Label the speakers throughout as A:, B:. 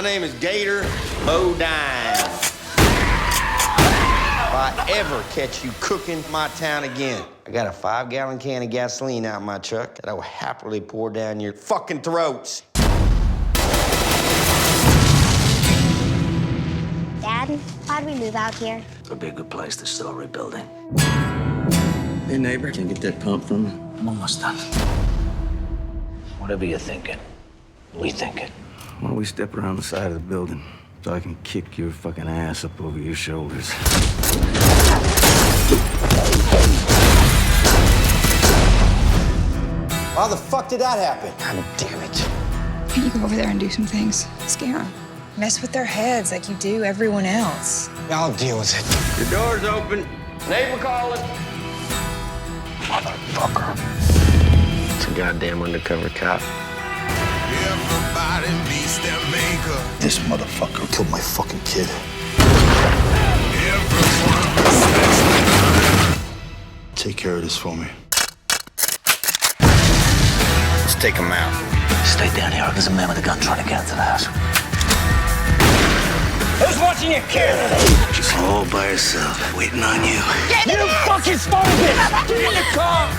A: My name is Gator Bodine. If I ever catch you cooking my town again, I got a 5-gallon can of gasoline out of my truck that I will happily pour down your fucking throats.
B: Dad, why'd we move out here?
C: It'll be a good place to start rebuilding.
D: Hey, neighbor, can you get that pump from me?
C: I'm almost done. Whatever you're thinking, we think it.
D: Why don't we step around the side of the building so I can kick your fucking ass up over your shoulders?
A: How the fuck did that happen? God damn it.
E: Can't you go over there and do some things? Scare them.
F: Mess with their heads like you do everyone else.
A: I'll deal with it. Your door's open. Neighbor calling.
C: Motherfucker.
A: It's a goddamn undercover cop.
G: Everybody needs their maker.
D: This motherfucker killed my fucking kid.
G: Everyone respects the gun.
D: Take care of this for me.
A: Let's take him out.
C: Stay down here. There's a man with a gun trying to get into the house.
A: Who's watching your kid?
D: She's all by herself, waiting on you.
A: You fucking started it! Get in the car!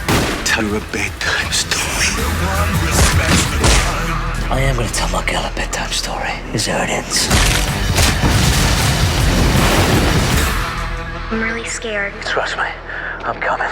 D: Tell her a bedtime story.
G: Everyone respects the gun.
C: I am going to tell my girl a bedtime story. Here's how it ends.
B: I'm really scared.
C: Trust me, I'm coming.